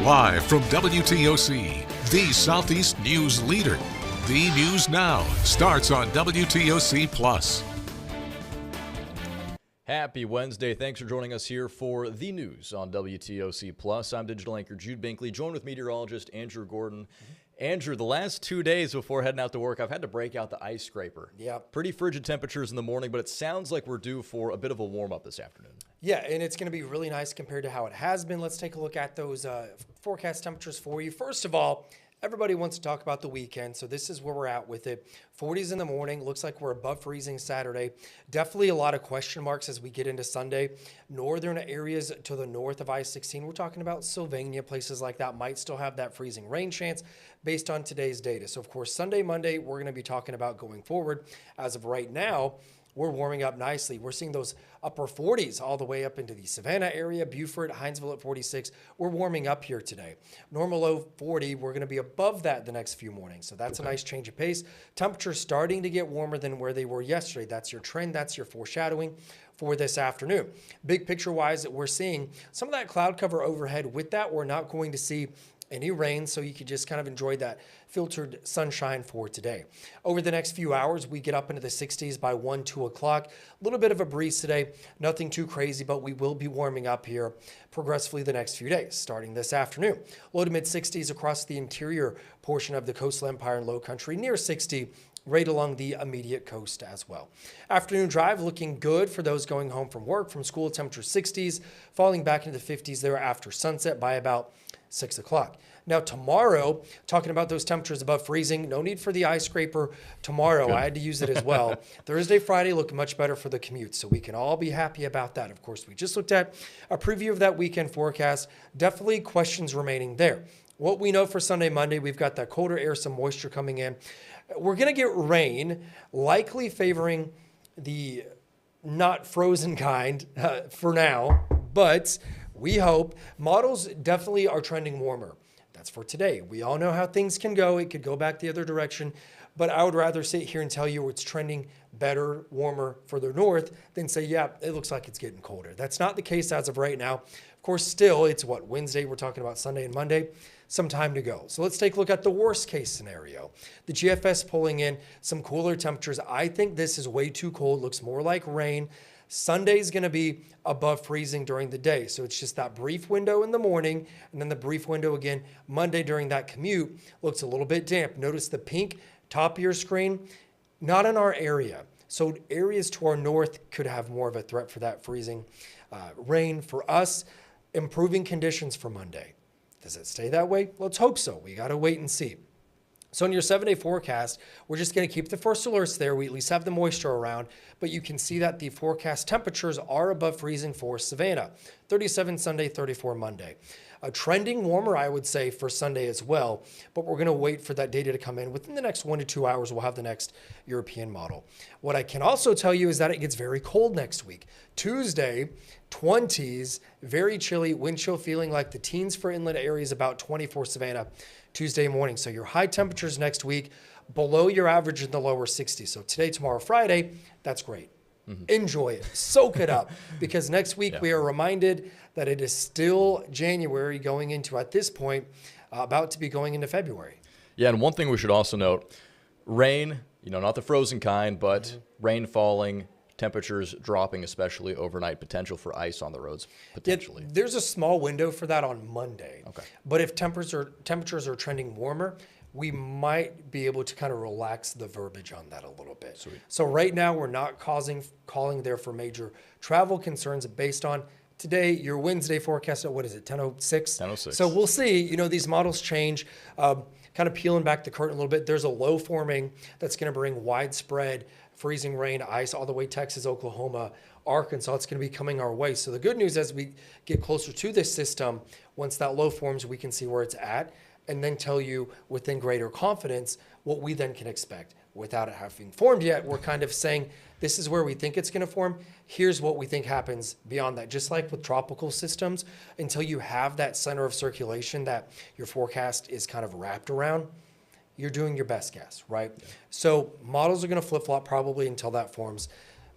Live from WTOC, the Southeast news leader. The News Now starts on WTOC Plus. Happy Wednesday. Thanks for joining us here for the news on WTOC Plus. I'm digital anchor Jude Binkley, joined with meteorologist Andrew Gordon. Andrew, the last 2 days before heading out to work, I've had to break out the ice scraper. Yeah. Pretty frigid temperatures in the morning, but it sounds like we're due for a bit of a warm-up this afternoon. Yeah, and it's going to be really nice compared to how it has been. Let's take a look at those forecast temperatures for you. First of all, everybody wants to talk about the weekend, so this is where we're at with it. 40s in the morning. Looks like we're above freezing Saturday. Definitely a lot of question marks as we get into Sunday. Northern areas to the north of I-16, we're talking about Sylvania, places like that might still have that freezing rain chance based on today's data. So, of course, Sunday, Monday, we're going to be talking about going forward. As of right now, we're warming up nicely. We're seeing those upper 40s all the way up into the Savannah area, Beaufort, Hinesville at 46. We're warming up here today. Normal low 40, we're going to be above that the next few mornings. So that's a nice change of pace. Temperatures starting to get warmer than where they were yesterday. That's your trend. That's your foreshadowing for this afternoon. Big picture wise, we're seeing some of that cloud cover overhead. With that, we're not going to see any rain, so you could just kind of enjoy that filtered sunshine for today. Over the next few hours, we get up into the 60s by 1, 2 o'clock. A little bit of a breeze today, nothing too crazy, but we will be warming up here progressively the next few days, starting this afternoon. Low to mid 60s across the interior portion of the coastal empire and low country, near 60 right along the immediate coast as well. Afternoon drive looking good for those going home from work, from school. Temperature 60s, falling back into the 50s there after sunset by about 6 o'clock. Now tomorrow, talking about those temperatures above freezing, no need for the ice scraper tomorrow. I had to use it as well. Thursday, Friday looking much better for the commute, so we can all be happy about that. Of course, we just looked at a preview of that weekend forecast. Definitely questions remaining there. What we know for Sunday, Monday, we've got that colder air, some moisture coming in. We're going to get rain, likely favoring the not frozen kind for now, but we hope. Models definitely are trending warmer. That's for today. We all know how things can go. It could go back the other direction, but I would rather sit here and tell you it's trending better, warmer further north than say, yeah, it looks like it's getting colder. That's not the case as of right now. Of course, still, it's what, Wednesday? We're talking about Sunday and Monday. Some time to go. So let's take a look at the worst case scenario. The GFS pulling in some cooler temperatures. I think this is way too cold. Looks more like rain. Sunday's going to be above freezing during the day. So it's just that brief window in the morning and then the brief window again Monday during that commute. Looks a little bit damp. Notice the pink top of your screen. Not in our area. So areas to our north could have more of a threat for that freezing rain. For us, improving conditions for Monday. Does it stay that way? Let's hope so. We got to wait and see. So in your 7-day forecast, we're just going to keep the first alerts there. We at least have the moisture around, but you can see that the forecast temperatures are above freezing for Savannah. 37 Sunday, 34 Monday. Trending warmer, I would say, for Sunday as well, but we're going to wait for that data to come in. Within the next 1 to 2 hours, we'll have the next European model. What I can also tell you is that it gets very cold next week. Tuesday, 20s, very chilly, wind chill feeling like the teens for inland areas, about 24 Savannah Tuesday morning. So your high temperatures next week below your average in the lower 60s. So today, tomorrow, Friday, that's great. Enjoy it. Soak it up. Because next week we are reminded that it is still January going into, at this point, about to be going into February. Yeah, and one thing we should also note, rain, not the frozen kind, but rain falling, temperatures dropping, especially overnight, potential for ice on the roads, potentially. Yeah, there's a small window for that on Monday. Okay. But if temperatures are trending warmer, we might be able to kind of relax the verbiage on that a little bit. Sweet. So right now, we're not calling there for major travel concerns based on today, your Wednesday forecast at, what is it, 10:06? 10:06. So we'll see. These models change. Kind of peeling back the curtain a little bit, there's a low forming that's going to bring widespread freezing rain, ice, all the way Texas, Oklahoma, Arkansas. It's going to be coming our way. So the good news as we get closer to this system, once that low forms, we can see where it's at and then tell you within greater confidence what we then can expect. Without it having formed yet, we're kind of saying, this is where we think it's going to form. Here's what we think happens beyond that. Just like with tropical systems, until you have that center of circulation that your forecast is kind of wrapped around, you're doing your best guess, right? Yeah. So models are going to flip-flop probably until that forms.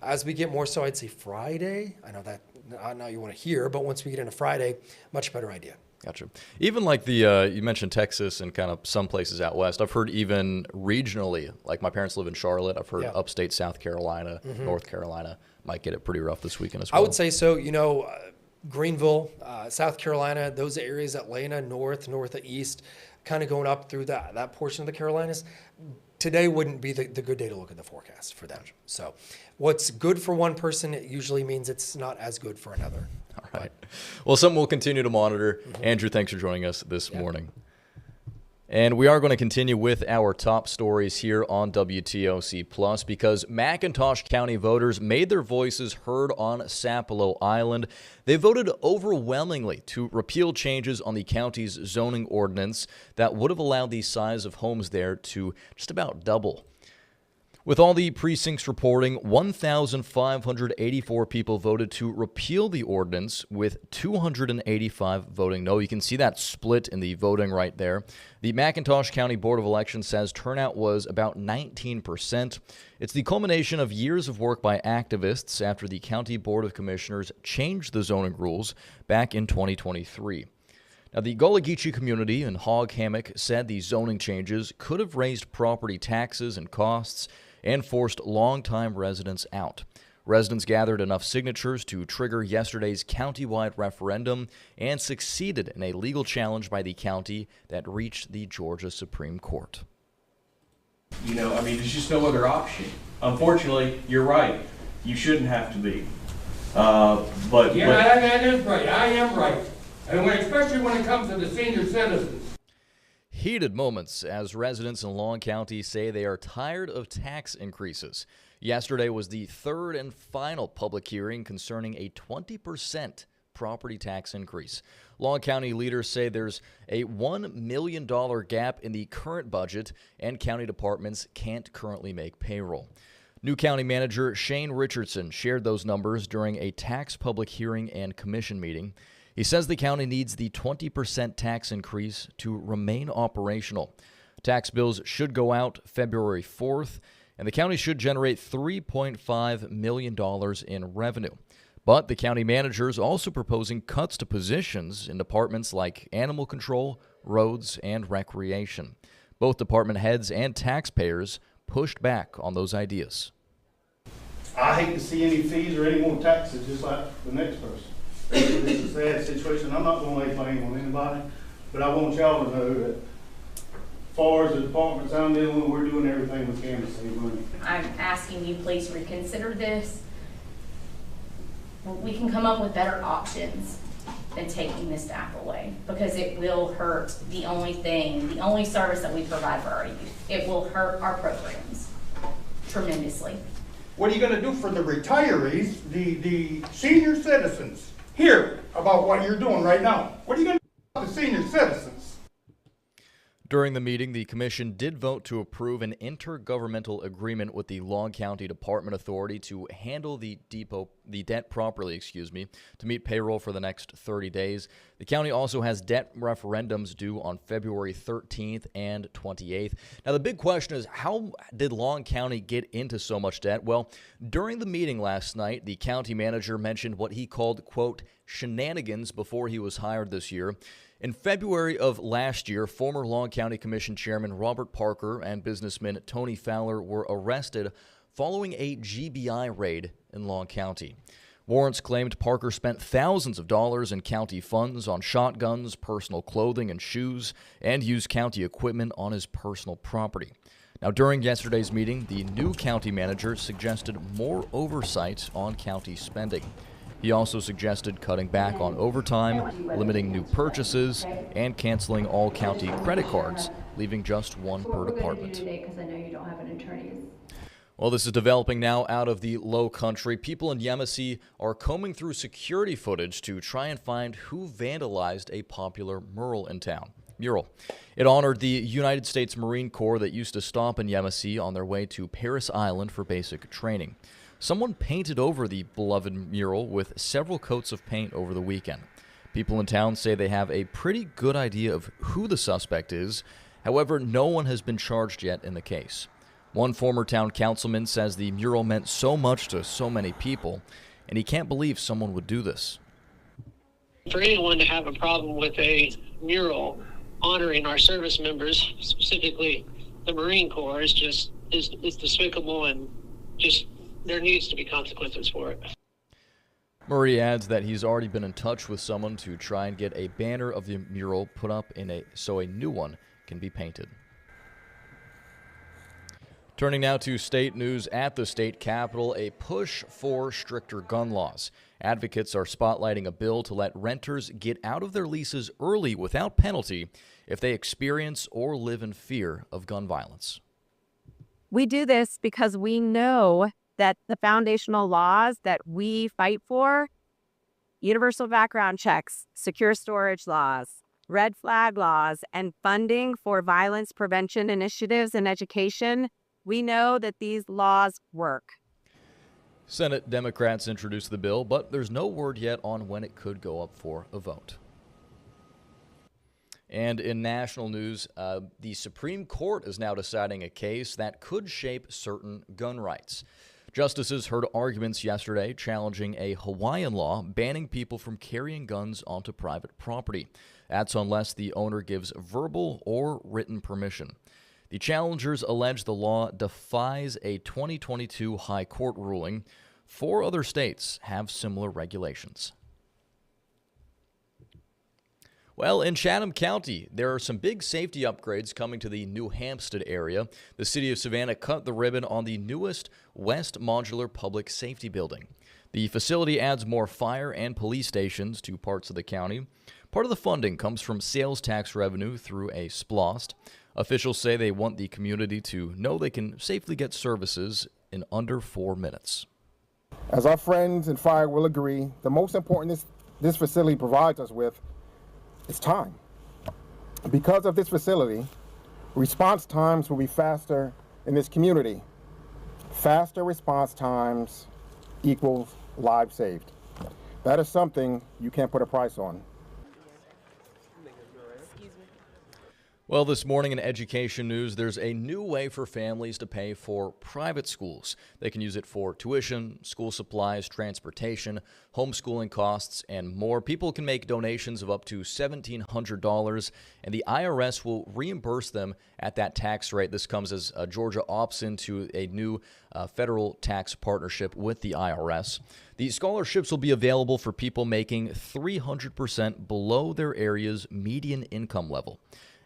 As we get more so, I'd say Friday. I know that not you want to hear, but once we get into Friday, much better idea. Gotcha. Even like the, you mentioned Texas and kind of some places out west. I've heard even regionally, like my parents live in Charlotte. I've heard upstate South Carolina, North Carolina might get it pretty rough this weekend as well. I would say so. Greenville, South Carolina, those areas, Atlanta, northeast, kind of going up through that portion of the Carolinas. Today wouldn't be the good day to look at the forecast for them. So what's good for one person, it usually means it's not as good for another. All right. Well, something we'll continue to monitor. Andrew, thanks for joining us this morning. And we are going to continue with our top stories here on WTOC Plus because McIntosh County voters made their voices heard on Sapelo Island. They voted overwhelmingly to repeal changes on the county's zoning ordinance that would have allowed the size of homes there to just about double. With all the precincts reporting, 1,584 people voted to repeal the ordinance, with 285 voting no. You can see that split in the voting right there. The McIntosh County Board of Elections says turnout was about 19%. It's the culmination of years of work by activists after the County Board of Commissioners changed the zoning rules back in 2023. Now, the Gullah Geechee community in Hog Hammock said the zoning changes could have raised property taxes and costs and forced longtime residents out. Residents gathered enough signatures to trigger yesterday's countywide referendum and succeeded in a legal challenge by the county that reached the Georgia Supreme Court. There's just no other option. Unfortunately, you're right. You shouldn't have to be. That is right. I am right. And especially when it comes to the senior citizens. Heated moments as residents in Long County say they are tired of tax increases. Yesterday was the third and final public hearing concerning a 20% property tax increase. Long County leaders say there's a $1 million gap in the current budget and county departments can't currently make payroll. New County Manager Shane Richardson shared those numbers during a tax public hearing and commission meeting. He says the county needs the 20% tax increase to remain operational. Tax bills should go out February 4th, and the county should generate $3.5 million in revenue. But the county manager is also proposing cuts to positions in departments like animal control, roads, and recreation. Both department heads and taxpayers pushed back on those ideas. I hate to see any fees or any more taxes just like the next person. It's a sad situation. I'm not going to lay blame on anybody, but I want y'all to know that as far as the departments I'm dealing with, we're doing everything we can to save money. I'm asking you please reconsider this. We can come up with better options than taking this staff away because it will hurt the only service that we provide for our youth. It will hurt our programs tremendously. What are you going to do for the retirees, the senior citizens? Hear about what you're doing right now. What are you going to do about the senior citizens? During the meeting, the commission did vote to approve an intergovernmental agreement with the Long County Department Authority to handle the debt properly, to meet payroll for the next 30 days. The county also has debt referendums due on February 13th and 28th. Now, the big question is, how did Long County get into so much debt? Well, during the meeting last night, the county manager mentioned what he called, quote, shenanigans before he was hired this year. In February of last year, former Long County Commission Chairman Robert Parker and businessman Tony Fowler were arrested following a GBI raid in Long County. Warrants claimed Parker spent thousands of dollars in county funds on shotguns, personal clothing, and shoes, and used county equipment on his personal property. Now, during yesterday's meeting, the new county manager suggested more oversight on county spending. He also suggested cutting back on overtime, limiting new purchases, and canceling all county credit cards, leaving just one per department. Well, this is developing now out of the Low Country. People in Yemassee are combing through security footage to try and find who vandalized a popular mural in town. It honored the United States Marine Corps that used to stop in Yemassee on their way to Parris Island for basic training. Someone painted over the beloved mural with several coats of paint over the weekend. People in town say they have a pretty good idea of who the suspect is. However, no one has been charged yet in the case. One former town councilman says the mural meant so much to so many people, and he can't believe someone would do this. For anyone to have a problem with a mural honoring our service members, specifically the Marine Corps, is despicable, and just there needs to be consequences for it. Murray adds that he's already been in touch with someone to try and get a banner of the mural put up so a new one can be painted. Turning now to state news at the state capitol, a push for stricter gun laws. Advocates are spotlighting a bill to let renters get out of their leases early without penalty if they experience or live in fear of gun violence. We do this because we know that the foundational laws that we fight for, universal background checks, secure storage laws, red flag laws, and funding for violence prevention initiatives in education, we know that these laws work. Senate Democrats introduced the bill, but there's no word yet on when it could go up for a vote. And in national news, the Supreme Court is now deciding a case that could shape certain gun rights. Justices heard arguments yesterday challenging a Hawaiian law banning people from carrying guns onto private property. That's unless the owner gives verbal or written permission. The challengers allege the law defies a 2022 High Court ruling. 4 other states have similar regulations. Well, in Chatham County, there are some big safety upgrades coming to the New Hampstead area. The city of Savannah cut the ribbon on the newest West Modular Public Safety Building. The facility adds more fire and police stations to parts of the county. Part of the funding comes from sales tax revenue through a SPLOST. Officials say they want the community to know they can safely get services in under 4 minutes. As our friends in fire will agree, the most important this facility provides us with is time. Because of this facility, response times will be faster in this community. Faster response times equals lives saved. That is something you can't put a price on. Well, this morning in education news, there's a new way for families to pay for private schools. They can use it for tuition, school supplies, transportation, homeschooling costs, and more. People can make donations of up to $1,700, and the IRS will reimburse them at that tax rate. This comes as Georgia opts into a new federal tax partnership with the IRS. The scholarships will be available for people making 300% below their area's median income level.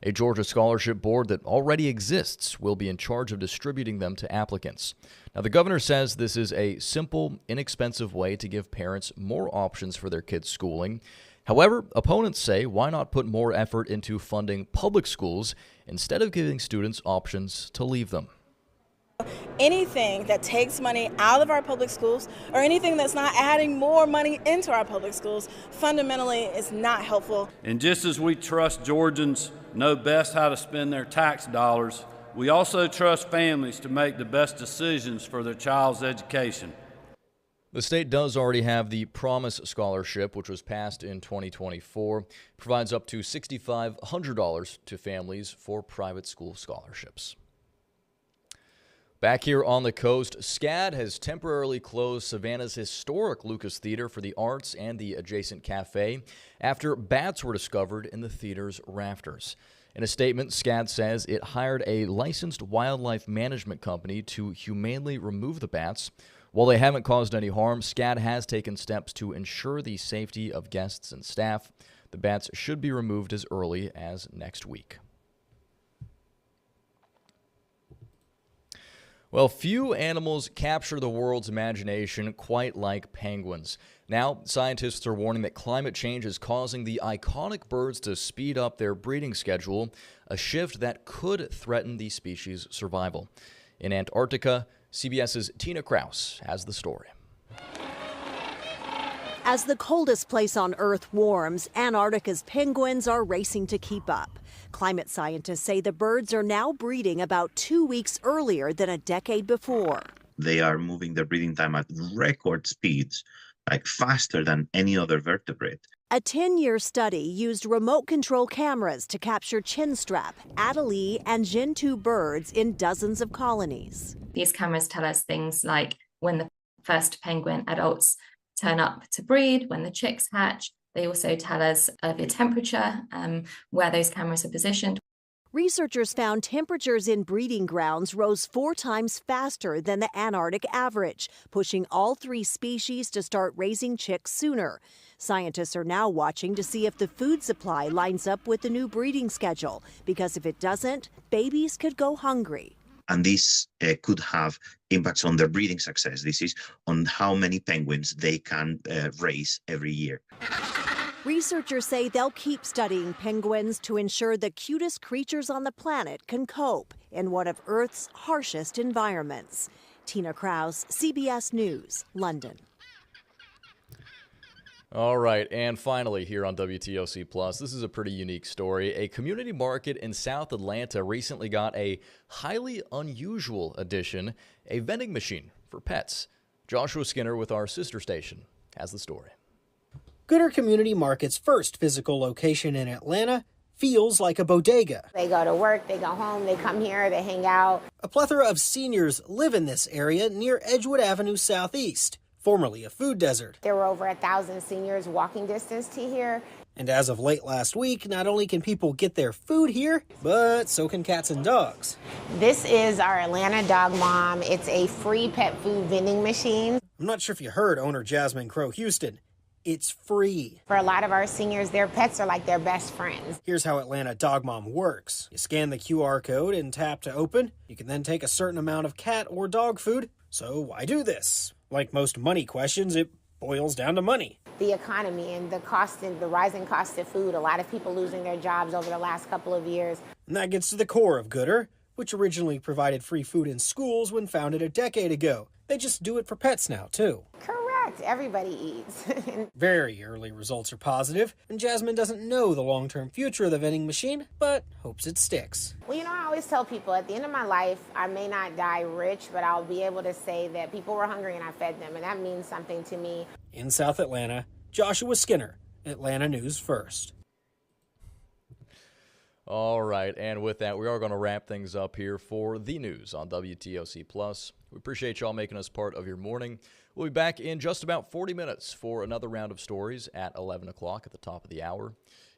A Georgia scholarship board that already exists will be in charge of distributing them to applicants. Now, the governor says this is a simple, inexpensive way to give parents more options for their kids' schooling. However, opponents say, why not put more effort into funding public schools instead of giving students options to leave them? Anything that takes money out of our public schools or anything that's not adding more money into our public schools fundamentally is not helpful. And just as we trust Georgians know best how to spend their tax dollars, we also trust families to make the best decisions for their child's education. The state does already have the Promise Scholarship, which was passed in 2024. It provides up to $6,500 to families for private school scholarships. Back here on the coast, SCAD has temporarily closed Savannah's historic Lucas Theater for the arts and the adjacent cafe after bats were discovered in the theater's rafters. In a statement, SCAD says it hired a licensed wildlife management company to humanely remove the bats. While they haven't caused any harm, SCAD has taken steps to ensure the safety of guests and staff. The bats should be removed as early as next week. Well, few animals capture the world's imagination quite like penguins. Now, scientists are warning that climate change is causing the iconic birds to speed up their breeding schedule, a shift that could threaten the species' survival. In Antarctica, CBS's Tina Kraus has the story. As the coldest place on Earth warms, Antarctica's penguins are racing to keep up. Climate scientists say the birds are now breeding about 2 weeks earlier than a decade before. They are moving their breeding time at record speeds, like faster than any other vertebrate. A 10-year study used remote control cameras to capture chinstrap, adelie, and gentoo birds in dozens of colonies. These cameras tell us things like when the first penguin adults turn up to breed, when the chicks hatch, They also tell us of the temperature, where those cameras are positioned. Researchers found temperatures in breeding grounds rose 4 times faster than the Antarctic average, pushing all 3 species to start raising chicks sooner. Scientists are now watching to see if the food supply lines up with the new breeding schedule, because if it doesn't, babies could go hungry. And this could have impacts on their breeding success. This is on how many penguins they can raise every year. Researchers say they'll keep studying penguins to ensure the cutest creatures on the planet can cope in one of Earth's harshest environments. Tina Krause, CBS News, London. All right, and finally here on WTOC Plus, this is a pretty unique story. A community market in South Atlanta recently got a highly unusual addition, a vending machine for pets. Joshua Skinner with our sister station has the story. Gooder Community Market's first physical location in Atlanta feels like a bodega. They go to work, they go home, they come here, they hang out. A plethora of seniors live in this area near Edgewood Avenue Southeast, formerly a food desert. There were over 1,000 seniors walking distance to here. And as of late last week, not only can people get their food here, but so can cats and dogs. This is our Atlanta Dog Mom. It's a free pet food vending machine. I'm not sure if you heard owner Jasmine Crow Houston. It's free. For a lot of our seniors, their pets are like their best friends. Here's how Atlanta Dog Mom works. You scan the QR code and tap to open. You can then take a certain amount of cat or dog food. So why do this? Like most money questions, it boils down to money. The economy and the rising cost of food, a lot of people losing their jobs over the last couple of years. And that gets to the core of Gooder, which originally provided free food in schools when founded a decade ago. They just do it for pets now, too. Correct. Everybody eats. Very early results are positive, and Jasmine doesn't know the long-term future of the vending machine, but hopes it sticks. Well, I always tell people at the end of my life, I may not die rich, but I'll be able to say that people were hungry and I fed them, and that means something to me. In South Atlanta, Joshua Skinner, Atlanta News First. All right, and with that, we are going to wrap things up here for the news on WTOC Plus. We appreciate y'all making us part of your morning. We'll be back in just about 40 minutes for another round of stories at 11 o'clock at the top of the hour.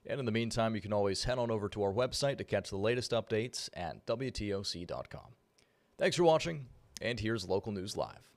And in the meantime, you can always head on over to our website to catch the latest updates at WTOC.com. Thanks for watching, and here's Local News Live.